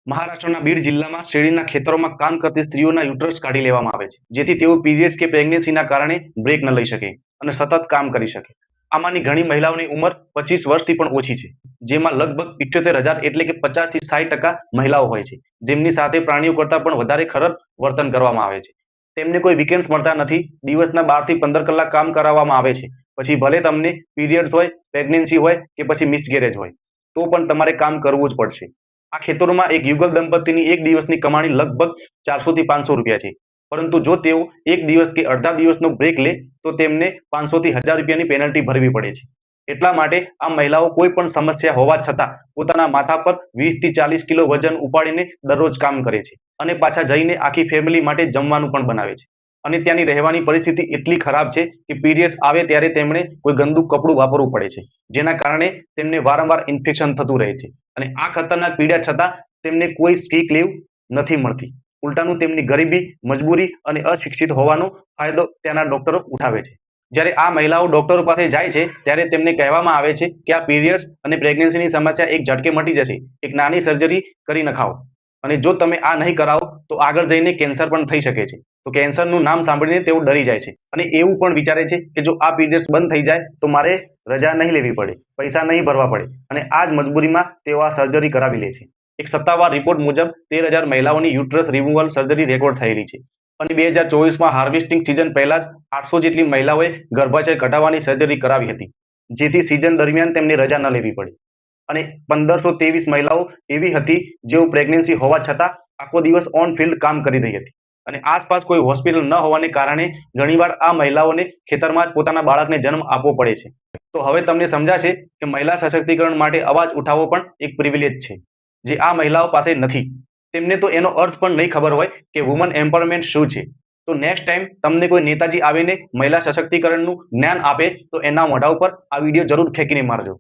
મહારાષ્ટ્રના બીડ જિલ્લામાં શેરડીના ખેતરોમાં કામ કરતી સ્ત્રીઓના યુટરસ કાઢી લેવામાં આવે છે, જેથી તેઓ પીરિયડ્સ કે પ્રેગ્નન્સીના કારણે બ્રેક ન લઈ શકે અને સતત કામ કરી શકે. આમાંની ઘણી મહિલાઓની ઉંમર 25 વર્ષથી પણ ઓછી છે, જેમાં લગભગ 78,000 એટલે કે 50 થી 60% મહિલાઓ હોય છે, જેમની સાથે પ્રાણીઓ કરતાં પણ વધારે ખરાબ વર્તન કરવામાં આવે છે. તેમને કોઈ વીકેન્ડ્સ મળતા નથી. દિવસના 12 થી 15 કલાક કામ કરાવવામાં આવે છે. પછી ભલે તમને પીરિયડ્સ હોય, પ્રેગ્નન્સી હોય કે પછી મિસકેરેજ હોય, તો પણ તમારે કામ કરવું જ પડશે. આ ખેતરોમાં એક યુગલ દંપતીની એક દિવસની કમાણી લગભગ 400 થી 500 રૂપિયા છે. પરંતુ જો તેઓ એક દિવસ કે અડધા દિવસનો બ્રેક લે તો તેમને 500 થી 1000 રૂપિયાની પેનલ્ટી ભરવી પડે છે. એટલા માટે આ મહિલાઓ કોઈ પણ સમસ્યા હોવા છતાં પોતાના માથા પર 20 થી 40 કિલો વજન ઉપાડીને દરરોજ કામ કરે છે અને પાછા જઈને આખી ફેમિલી માટે જમવાનું પણ બનાવે છે. અને ત્યાંની રહેવાની પરિસ્થિતિ એટલી ખરાબ છે કે પીરિયડ્સ આવે ત્યારે તેમણે કોઈ ગંદુ કપડું વાપરવું પડે છે, જેના કારણે તેમને વારંવાર ઇન્ફેક્શન થતું રહે છે. અને આ ખતરનાક પીડા છતાં તેમને કોઈ સ્ટીક લીવ નથી મળતી. ઉલટાનું તેમની ગરીબી, મજબૂરી અને અશિક્ષિત હોવાનો ફાયદો ત્યાંના ડોક્ટરો ઉઠાવે છે. જ્યારે આ મહિલાઓ ડોક્ટરો પાસે જાય છે ત્યારે તેમને કહેવામાં આવે છે કે આ પીરિયડ્સ અને પ્રેગ્નન્સીની સમસ્યા એક ઝટકે મટી જશે, એક નાની સર્જરી કરી નખાવો, અને જો તમે આ નહીં કરાવો તો આગળ જઈને કેન્સર પણ થઈ શકે છે. તો કેન્સરનું નામ સાંભળીને તેઓ ડરી જાય છે અને એવું પણ વિચારે છે કે જો આ પીરિયડ્સ બંધ થઈ જાય તો મારે રજા નહીં લેવી પડે, પૈસા નહીં ભરવા પડે, અને આ જ મજબૂરીમાં તેઓ આ સર્જરી કરાવી લે છે. એક સત્તાવાર રિપોર્ટ મુજબ 13,000 મહિલાઓની યુટરસ રિમૂવલ સર્જરી રેકોર્ડ થયેલી છે અને 2024માં હાર્વેસ્ટિંગ સિઝન પહેલા જ 800 જેટલી મહિલાઓએ ગર્ભાશય કઢાવવાની સર્જરી કરાવી હતી, જેથી સિઝન દરમિયાન તેમને રજા ન લેવી પડે. અને 1523 મહિલાઓ એવી હતી જેઓ પ્રેગ્નન્સી હોવા છતાં આખો દિવસ ઓન ફિલ્ડ કામ કરી રહી હતી. અને આસપાસ કોઈ હોસ્પિટલ ન હોવાને કારણે ઘણીવાર આ મહિલાઓને ખેતરમાં જ પોતાના બાળકને જન્મ આપવો પડે છે. તો હવે તમને સમજાશે કે મહિલા સશક્તિકરણ માટે અવાજ ઉઠાવવો પણ એક પ્રિવિલેજ છે, જે આ મહિલાઓ પાસે નથી. તેમને તો એનો અર્થ પણ નહીં ખબર હોય કે વુમન એમ્પાવરમેન્ટ શું છે. તો નેક્સ્ટ ટાઈમ તમને કોઈ નેતાજી આવીને મહિલા સશક્તિકરણનું જ્ઞાન આપે તો એના મોઢા ઉપર આ વિડીયો જરૂર ફેંકીને મારજો.